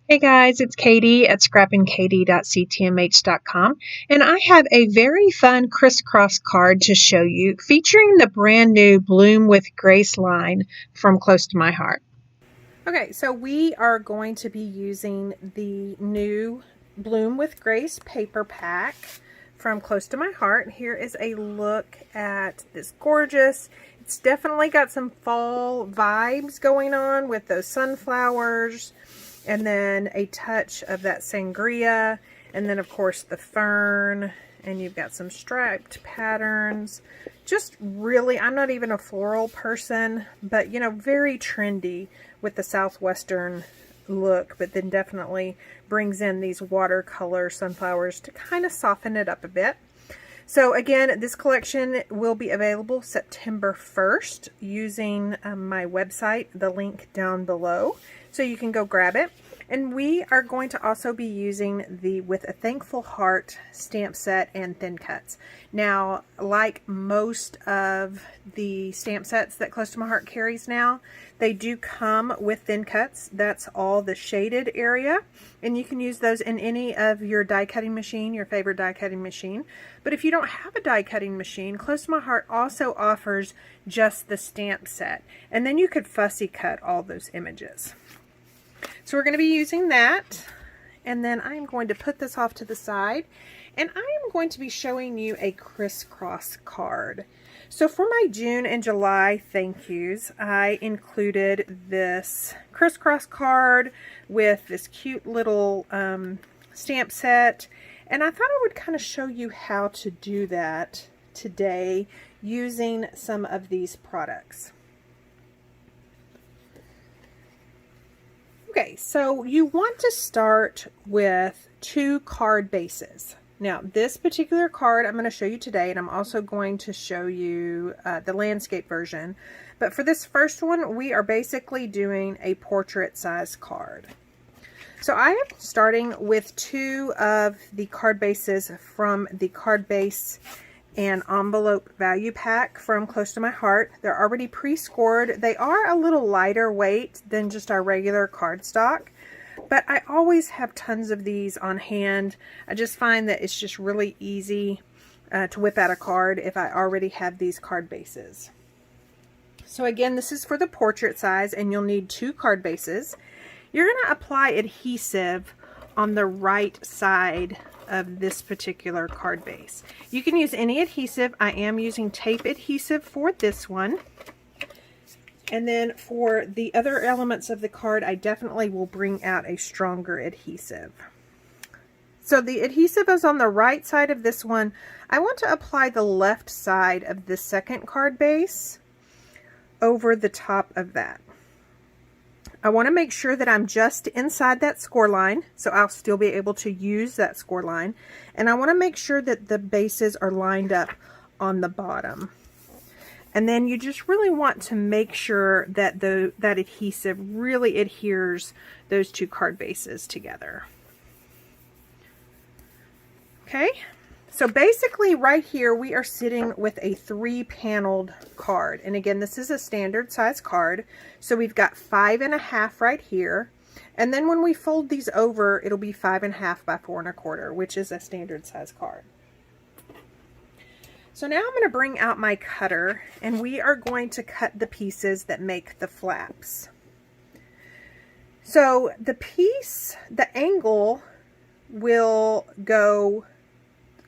Hey guys, it's Katie at scrappinkaty.ctmh.com, and I have a very fun crisscross card to show you featuring the brand new Bloom with Grace line from Close to My Heart. Okay, so we are going to be using the new Bloom with Grace paper pack from Close to My Heart. Here is a look at this gorgeous, it's definitely got some fall vibes going on with those sunflowers, and then a touch of that sangria, and then of course the fern, and you've got some striped patterns. Just really, I'm not even a floral person, but you know, very trendy with the southwestern look, but then definitely brings in these watercolor sunflowers to kind of soften it up a bit. So again, this collection will be available September 1st using my website, the link down below, so you can go grab it. And we are going to also be using the With a Thankful Heart stamp set and thin cuts. Now, like most of the stamp sets that Close to My Heart carries now, they do come with thin cuts. That's all the shaded area. And you can use those in any of your die cutting machine, your favorite die cutting machine. But if you don't have a die cutting machine, Close to My Heart also offers just the stamp set. And then you could fussy cut all those images. So we're going to be using that, and then I'm going to put this off to the side, and I am going to be showing you a crisscross card. So for my June and July thank yous, I included this crisscross card with this cute little stamp set, and I thought I would kind of show you how to do that today using some of these products. Okay, so you want to start with 2 card bases. Now, this particular card I'm going to show you today, and I'm also going to show you the landscape version. But for this first one, we are basically doing a portrait size card. So I am starting with 2 of the card bases from the Card Base and Envelope Value Pack from Close to My Heart. They're already pre-scored. They are a little lighter weight than just our regular cardstock, but I always have tons of these on hand. I just find that it's just really easy to whip out a card if I already have these card bases. So again, this is for the portrait size, and you'll need 2 card bases. You're going to apply adhesive on the right side of this particular card base. You can use any adhesive. I am using tape adhesive for this one. And then for the other elements of the card, I definitely will bring out a stronger adhesive. So the adhesive is on the right side of this one. I want to apply the left side of the second card base over the top of that. I want to make sure that I'm just inside that score line, so I'll still be able to use that score line. And I want to make sure that the bases are lined up on the bottom. And then you just really want to make sure that that adhesive really adheres those 2 card bases together. Okay, so basically right here we are sitting with a 3-paneled card. And again, this is a standard size card. So we've got 5.5 right here. And then when we fold these over, it'll be 5.5 by 4.25, which is a standard size card. So now I'm going to bring out my cutter, and we are going to cut the pieces that make the flaps. So the angle will go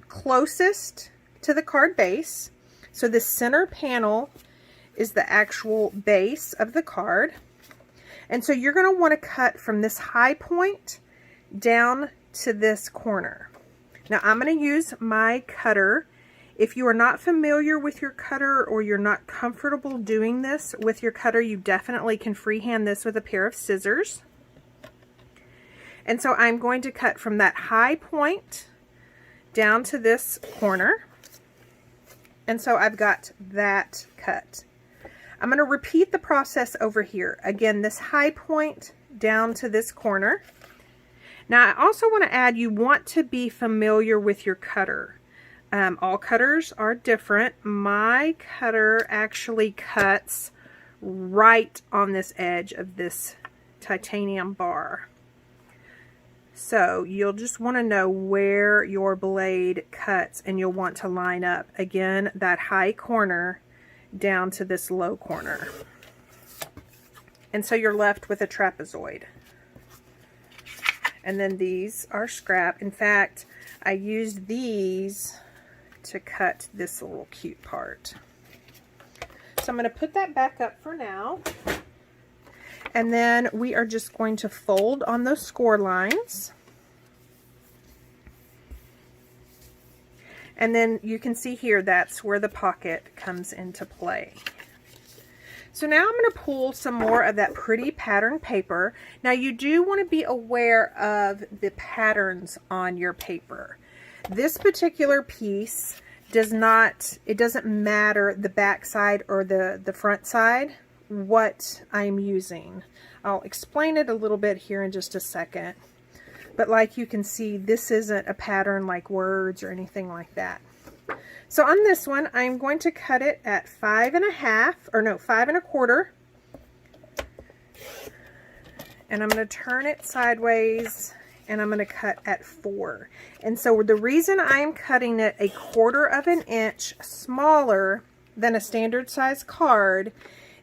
closest to the card base. So the center panel is the actual base of the card. And so you're going to want to cut from this high point down to this corner. Now I'm going to use my cutter. If you are not familiar with your cutter, or you're not comfortable doing this with your cutter, you definitely can freehand this with a pair of scissors. And so I'm going to cut from that high point down to this corner. And so I've got that cut. I'm going to repeat the process over here. Again, this high point down to this corner. Now I also want to add, you want to be familiar with your cutter. All cutters are different. My cutter actually cuts right on this edge of this titanium bar. So you'll just want to know where your blade cuts, and you'll want to line up, again, that high corner down to this low corner. And so you're left with a trapezoid. And then these are scrap. In fact, I used these to cut this little cute part. So I'm going to put that back up for now. And then we are just going to fold on those score lines. And then you can see here, that's where the pocket comes into play. So now I'm going to pull some more of that pretty pattern paper. Now you do want to be aware of the patterns on your paper. This particular piece it doesn't matter the back side or the front side what I'm using. I'll explain it a little bit here in just a second. But like you can see, this isn't a pattern like words or anything like that. So on this one, I'm going to cut it at 5 1/4. And I'm going to turn it sideways, and I'm going to cut at 4. And so the reason I'm cutting it 1/4 of an inch smaller than a standard size card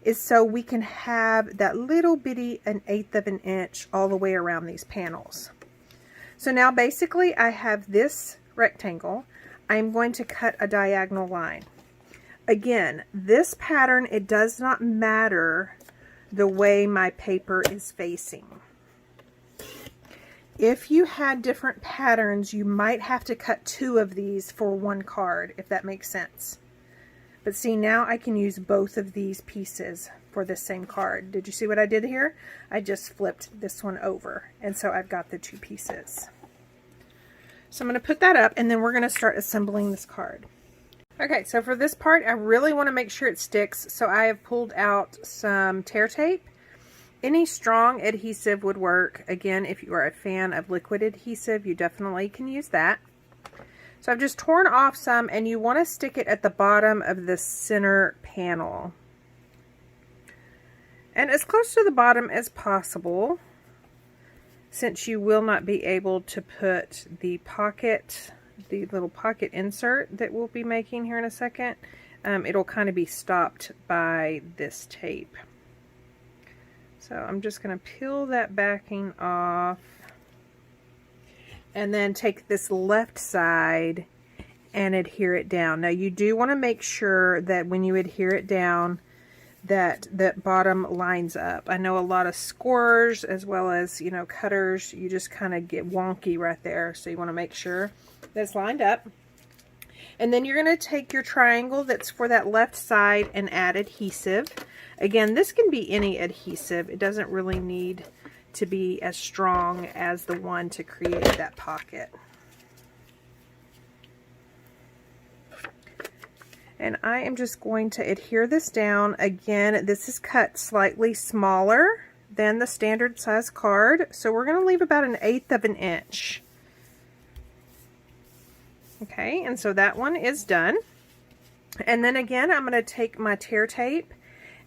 is so we can have that little bitty 1/8 of an inch all the way around these panels. So now basically I have this rectangle. I'm going to cut a diagonal line. Again, this pattern, it does not matter the way my paper is facing. If you had different patterns, you might have to cut 2 of these for one card, if that makes sense. But see, now I can use both of these pieces for the same card. Did you see what I did here? I just flipped this one over, and so I've got the 2 pieces. So I'm going to put that up, and then we're going to start assembling this card. Okay, so for this part, I really want to make sure it sticks, so I have pulled out some tear tape. Any strong adhesive would work. Again, if you are a fan of liquid adhesive, you definitely can use that. So I've just torn off some, and you want to stick it at the bottom of the center panel. And as close to the bottom as possible, since you will not be able to put the little pocket insert that we'll be making here in a second. It'll kind of be stopped by this tape. So I'm just going to peel that backing off. And then take this left side and adhere it down. Now you do want to make sure that when you adhere it down that that bottom lines up. I know a lot of scorers as well as, cutters, you just kind of get wonky right there. So you want to make sure that's lined up. And then you're going to take your triangle that's for that left side and add adhesive. Again, this can be any adhesive. It doesn't really need to be as strong as the one to create that pocket. And I am just going to adhere this down. Again, this is cut slightly smaller than the standard size card, so we're going to leave about 1/8 of an inch. Okay, and so that one is done. And then again, I'm going to take my tear tape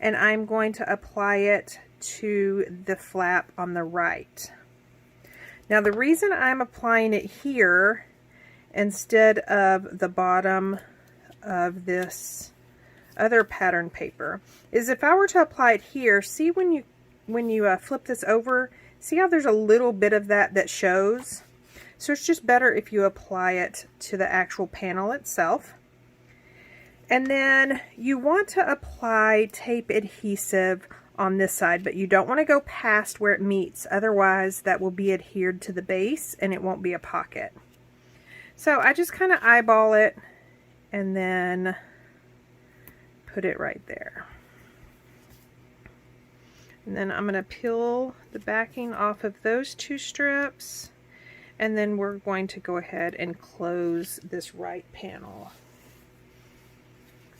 and I'm going to apply it to the flap on the right. Now the reason I'm applying it here instead of the bottom of this other pattern paper is if I were to apply it here, see when you flip this over, see how there's a little bit of that shows? So it's just better if you apply it to the actual panel itself. And then you want to apply tape adhesive on this side, but you don't want to go past where it meets, otherwise that will be adhered to the base and it won't be a pocket. So I just kind of eyeball it and then put it right there. And then I'm going to peel the backing off of those 2 strips, and then we're going to go ahead and close this right panel.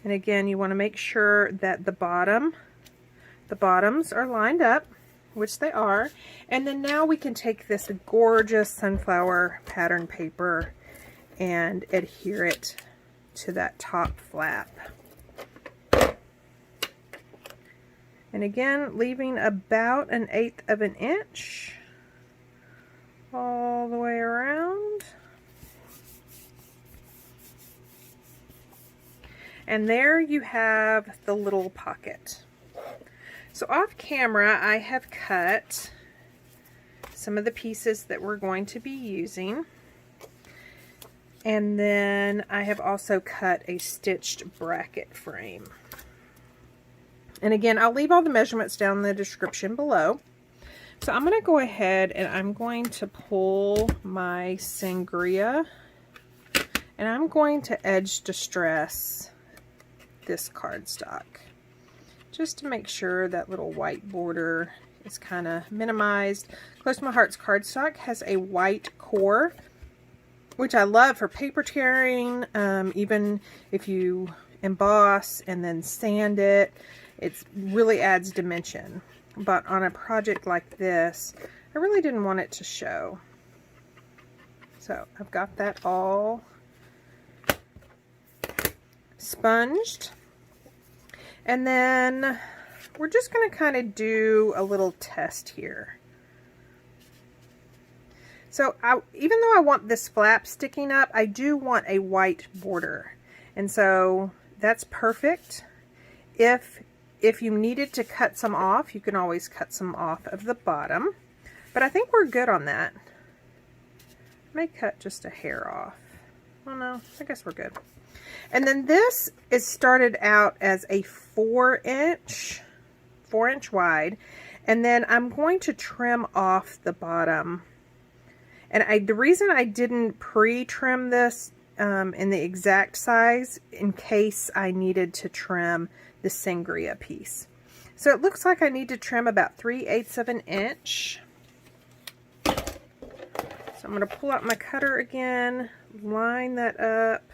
And again, you want to make sure that the bottoms are lined up, which they are. And then now we can take this gorgeous sunflower pattern paper and adhere it to that top flap. And again, leaving about 1/8 of an inch all And there you have the little pocket. So off camera, I have cut some of the pieces that we're going to be using. And then I have also cut a stitched bracket frame. And again, I'll leave all the measurements down in the description below. So I'm going to go ahead and I'm going to pull my sangria, and I'm going to edge distress this cardstock just to make sure that little white border is kind of minimized. Close to My Heart's cardstock has a white core, which I love for paper tearing. Even if you emboss and then sand it, it really adds dimension. But on a project like this, I really didn't want it to show. So I've got that all sponged. And then we're just going to kind of do a little test here. So even though I want this flap sticking up, I do want a white border. And so that's perfect. If you needed to cut some off, you can always cut some off of the bottom. But I think we're good on that. I may cut just a hair off. Oh no, I guess we're good. And then this is started out as a 4-inch wide. And then I'm going to trim off the bottom. And the reason I didn't pre-trim this in the exact size, in case I needed to trim the sangria piece. So it looks like I need to trim about 3/8 of an inch. So I'm going to pull out my cutter again, line that up.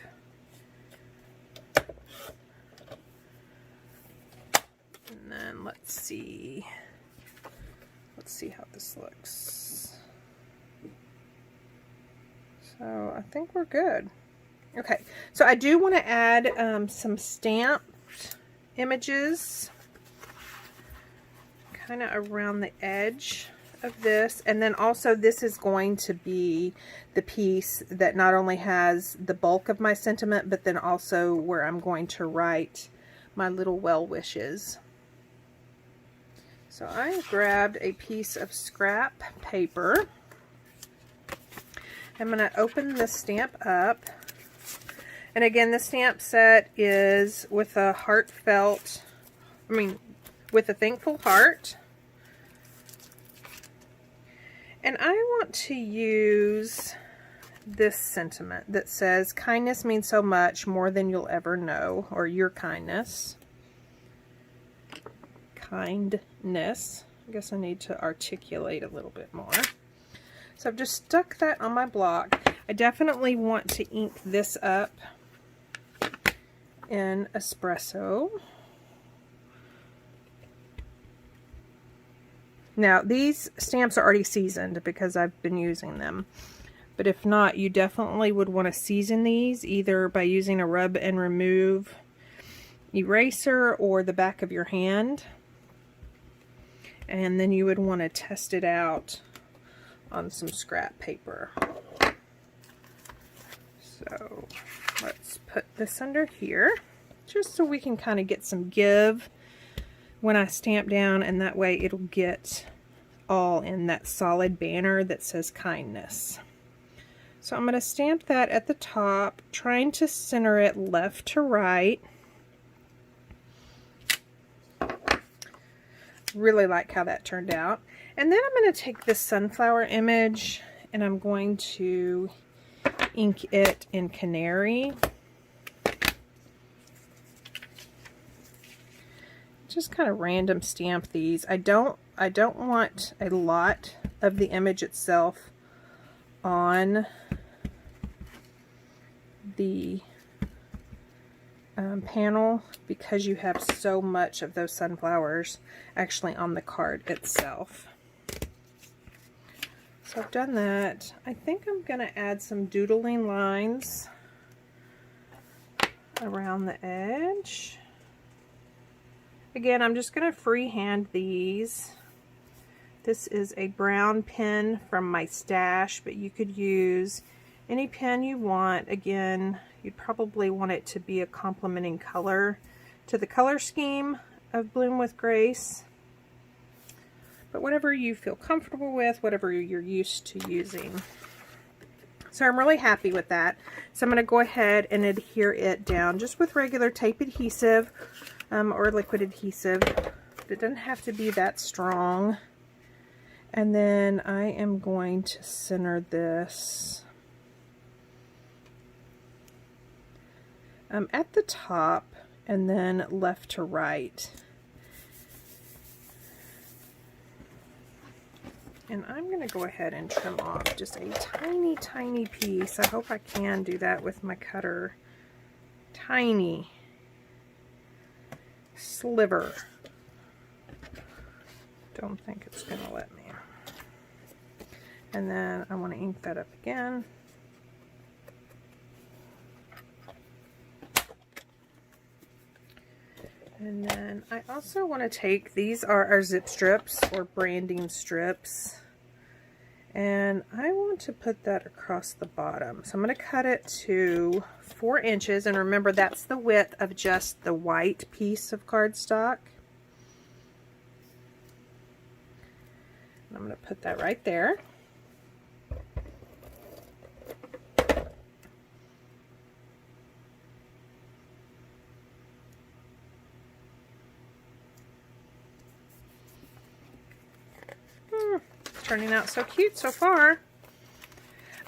And then let's see how this looks. So I think we're good. Okay, so I do want to add some stamped images kind of around the edge of this, and then also this is going to be the piece that not only has the bulk of my sentiment, but then also where I'm going to write my little well wishes. So I grabbed a piece of scrap paper. I'm going to open the stamp up. And again, the stamp set is with a with a thankful heart. And I want to use this sentiment that says, kindness means so much more than you'll ever know, or your kindness. Kindness. I guess I need to articulate a little bit more. So I've just stuck that on my block. I definitely want to ink this up in espresso. Now these stamps are already seasoned because I've been using them, but if not, you definitely would want to season these either by using a rub and remove eraser or the back of your hand, and then you would want to test it out on some scrap paper. So let's put this under here just so we can kind of get some give when I stamp down, and that way it'll get all in that solid banner that says kindness. So I'm going to stamp that at the top, trying to center it left to right. Really like how that turned out. And then I'm going to take this sunflower image and I'm going to ink it in canary. Just kind of random stamp these. I don't want a lot of the image itself on the panel because you have so much of those sunflowers actually on the card itself. So I've done that. I think I'm going to add some doodling lines around the edge. Again, I'm just going to freehand these. This is a brown pen from my stash, but you could use any pen you want. Again, you'd probably want it to be a complementing color to the color scheme of Bloom with Grace. But whatever you feel comfortable with, whatever you're used to using. So I'm really happy with that. So I'm going to go ahead and adhere it down just with regular tape adhesive or liquid adhesive. It doesn't have to be that strong. And then I am going to center this at the top and then left to right. And I'm going to go ahead and trim off just a tiny, tiny piece. I hope I can do that with my cutter. Tiny sliver. Don't think it's going to let me. And then I want to ink that up again. And then I also want to take, these are our zip strips or branding strips, and I want to put that across the bottom. So I'm going to cut it to 4 inches, and remember that's the width of just the white piece of cardstock. And I'm going to put that right there. Turning out so cute so far.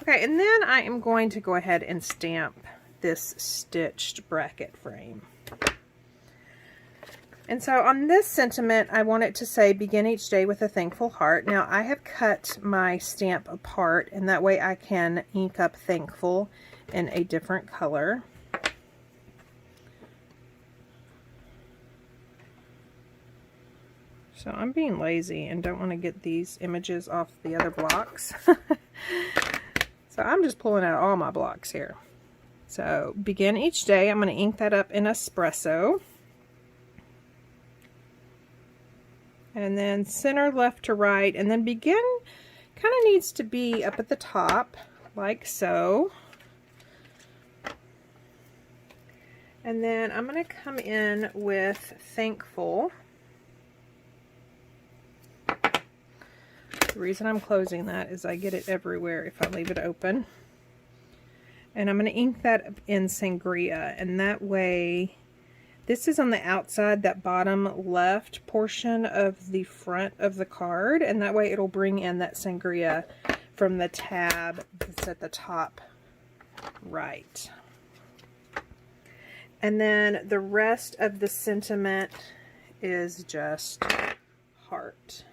Okay, and then I am going to go ahead and stamp this stitched bracket frame. And so on this sentiment, I want it to say, begin each day with a thankful heart. Now I have cut my stamp apart, and that way I can ink up thankful in a different color. So I'm being lazy and don't want to get these images off the other blocks. So I'm just pulling out all my blocks here. So begin each day, I'm going to ink that up in espresso. And then center left to right, and then begin kind of needs to be up at the top, like so. And then I'm going to come in with thankful. The reason I'm closing that is I get it everywhere if I leave it open. And I'm going to ink that in sangria, and that way, this is on the outside, that bottom left portion of the front of the card, and that way it'll bring in that sangria from the tab that's at the top right. And then the rest of the sentiment is just heart.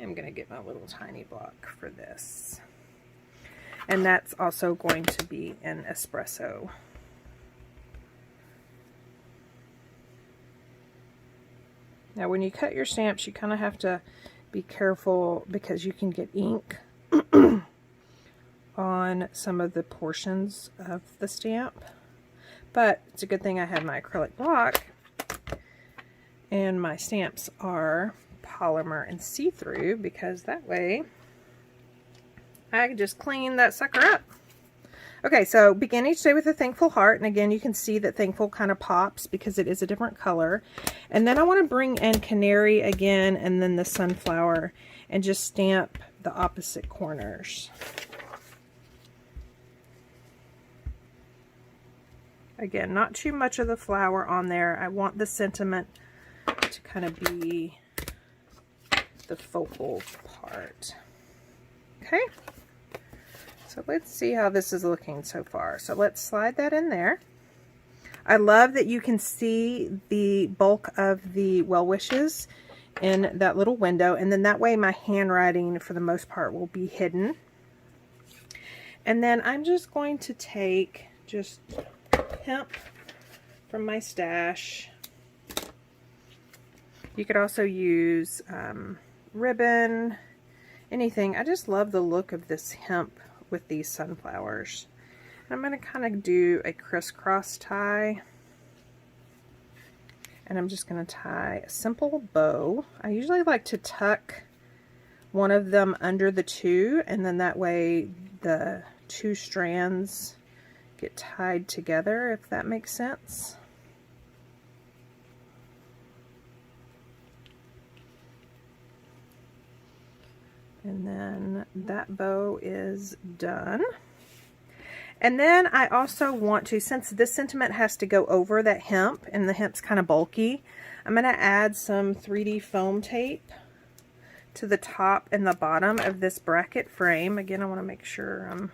I'm going to get my little tiny block for this. And that's also going to be in espresso. Now when you cut your stamps, you kind of have to be careful because you can get ink on some of the portions of the stamp. But it's a good thing I have my acrylic block, and my stamps are polymer and see-through, because that way I can just clean that sucker up. Okay, so begin each day with a thankful heart, and again you can see that thankful kind of pops because it is a different color. And then I want to bring in canary again, and then the sunflower, and just stamp the opposite corners. Again, not too much of the flower on there. I want the sentiment to kind of be the focal part. Okay, so let's see how this is looking so far. So let's slide that in there. I love that you can see the bulk of the well wishes in that little window, and then that way my handwriting for the most part will be hidden. And then I'm just going to take just hemp from my stash. You could also use ribbon, anything. I just love the look of this hemp with these sunflowers. I'm going to kind of do a crisscross tie, and I'm just going to tie a simple bow. I usually like to tuck one of them under the two, and then that way the two strands get tied together, if that makes sense. And then that bow is done. And then I also want to, since this sentiment has to go over that hemp, and the hemp's kind of bulky, I'm going to add some 3D foam tape to the top and the bottom of this bracket frame. Again, I want to make sure I'm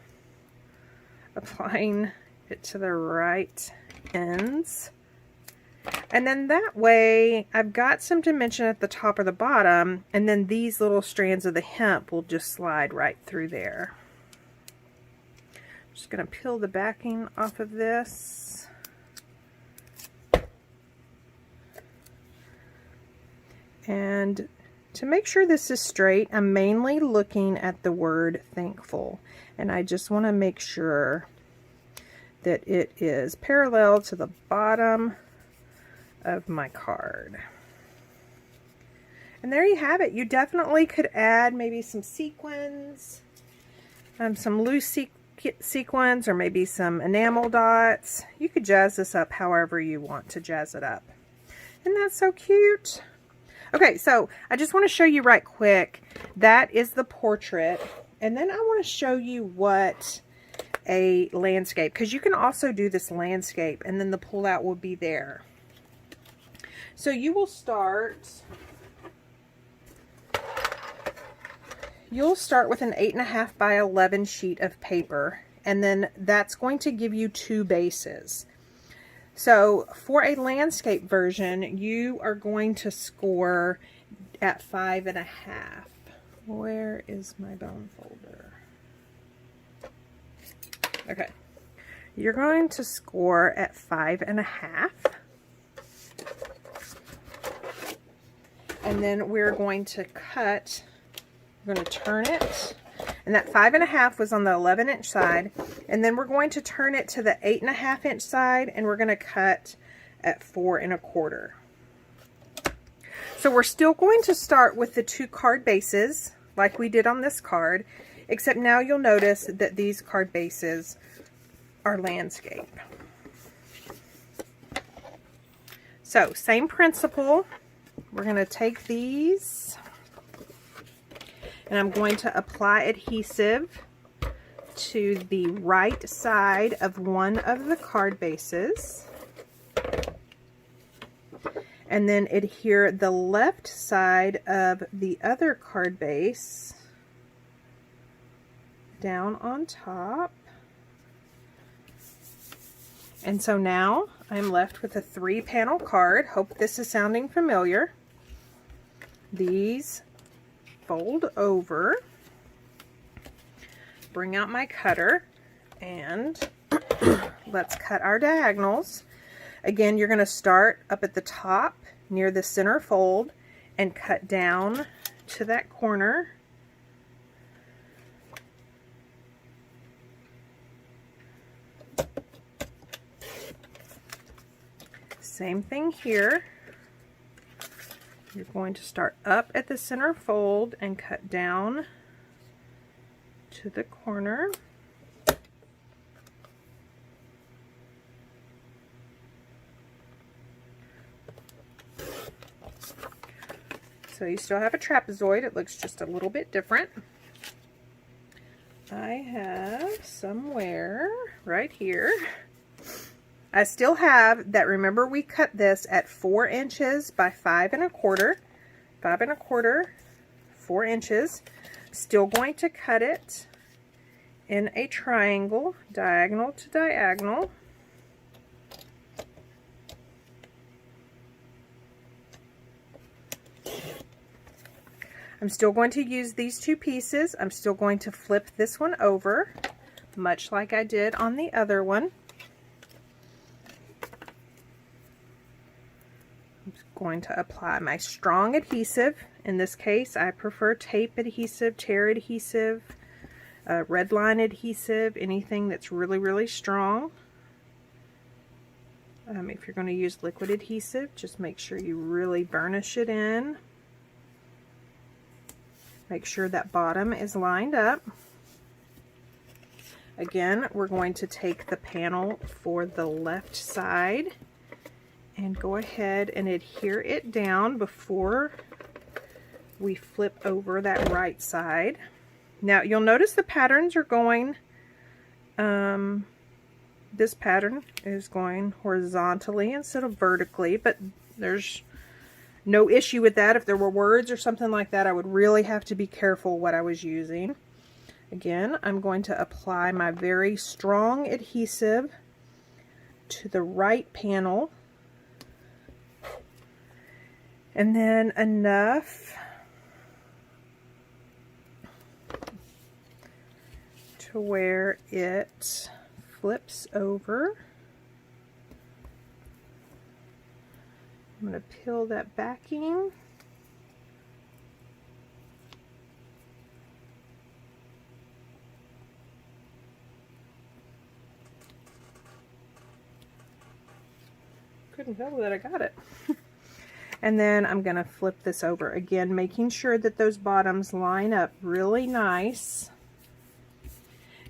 applying it to the right ends. And then that way I've got some dimension at the top or the bottom, and then these little strands of the hemp will just slide right through there. Just going to peel the backing off of this. And to make sure this is straight, I'm mainly looking at the word thankful, and I just want to make sure that it is parallel to the bottom of my card. And there you have it. You definitely could add maybe some sequins, some loose sequins, or maybe some enamel dots. You could jazz this up however you want to jazz it up. Isn't that so cute? Okay, so I just want to show you right quick. That is the portrait. And then I want to show you what a landscape, because you can also do this landscape, and then the pullout will be there. So you will start, you'll start with an 8.5 by 11 sheet of paper, and then that's going to give you two bases. So for a landscape version, you are going to score at 5.5. Where is my bone folder? Okay, you're going to score at 5.5. And then we're going to cut, we're going to turn it, and that 5.5 was on the 11-inch side, and then we're going to turn it to the 8.5-inch side, and we're going to cut at 4.25. So we're still going to start with the two card bases like we did on this card, except now you'll notice that these card bases are landscape. So same principle. We're going to take these, and I'm going to apply adhesive to the right side of one of the card bases, and then adhere the left side of the other card base down on top. And so now I'm left with a 3-panel card. Hope this is sounding familiar. These fold over. Bring out my cutter, and let's cut our diagonals. Again, you're going to start up at the top near the center fold and cut down to that corner. Same thing here. You're going to start up at the center fold and cut down to the corner. So you still have a trapezoid. It looks just a little bit different. I have somewhere right here, I still have that. Remember, we cut this at 4 inches by 5.25, 5.25, 4 inches. Still going to cut it in a triangle, diagonal to diagonal. I'm still going to use these two pieces. I'm still going to flip this one over, much like I did on the other one. I'm going to apply my strong adhesive. In this case, I prefer tape adhesive, tear adhesive, red line adhesive, anything that's really, really strong. If you're going to use liquid adhesive, just make sure you really burnish it in. Make sure that bottom is lined up. Again, we're going to take the panel for the left side and go ahead and adhere it down before we flip over that right side. Now you'll notice the patterns are going, this pattern is going horizontally instead of vertically, but there's no issue with that. If there were words or something like that, I would really have to be careful what I was using. Again, I'm going to apply my very strong adhesive to the right panel, and then enough to where it flips over. I'm going to peel that backing. Couldn't tell that I got it. And then I'm going to flip this over again, making sure that those bottoms line up really nice.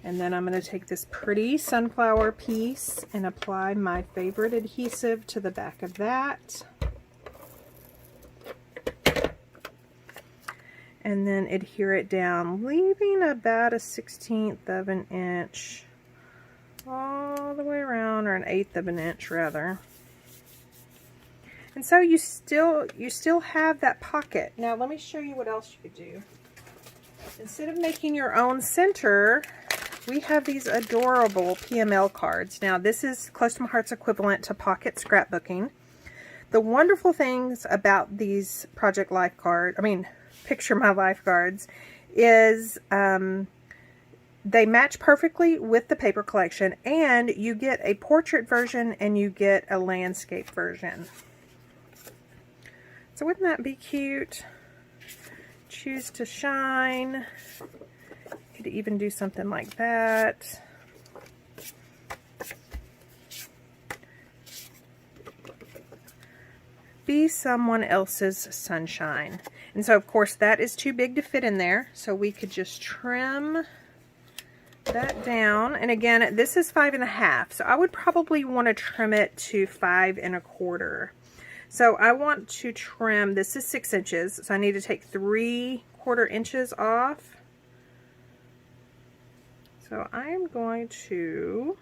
And then I'm going to take this pretty sunflower piece and apply my favorite adhesive to the back of that. And then adhere it down, leaving about a 1/16 of an inch all the way around, or an 1/8 of an inch rather. And so you still have that pocket. Now let me show you what else you could do. Instead of making your own center, we have these adorable PML cards. Now this is Close to My Heart's equivalent to pocket scrapbooking. The wonderful things about these Project Life card, Picture My Life cards, is they match perfectly with the paper collection, and you get a portrait version and you get a landscape version. So wouldn't that be cute? Choose to shine. You could even do something like that. Be someone else's sunshine. And so of course that is too big to fit in there, so we could just trim that down. And again, this is 5 1/2, so I would probably want to trim it to 5 1/4. So I want to trim, this is 6 inches, so I need to take 3/4 inches off. So I am going to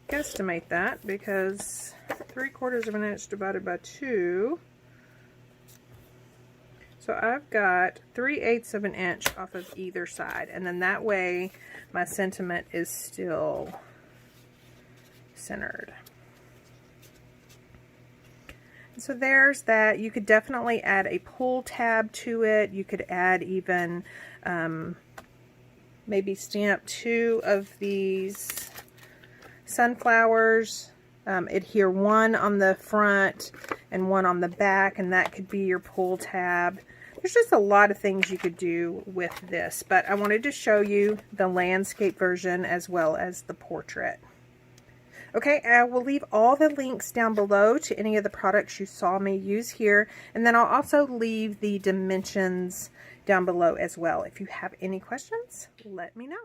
guesstimate that, because 3/4 of an inch divided by 2. So I've got 3/8 of an inch off of either side, and then that way my sentiment is still centered. So there's that. You could definitely add a pull tab to it. You could add even maybe stamp 2 of these sunflowers, adhere one on the front and one on the back, and that could be your pull tab. There's just a lot of things you could do with this, but I wanted to show you the landscape version as well as the portrait. Okay, I will leave all the links down below to any of the products you saw me use here, and then I'll also leave the dimensions down below as well. If you have any questions, let me know.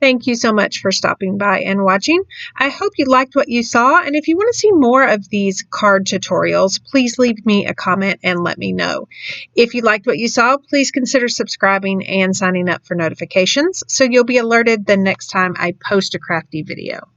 Thank you so much for stopping by and watching. I hope you liked what you saw, and if you want to see more of these card tutorials, please leave me a comment and let me know. If you liked what you saw, please consider subscribing and signing up for notifications so you'll be alerted the next time I post a crafty video.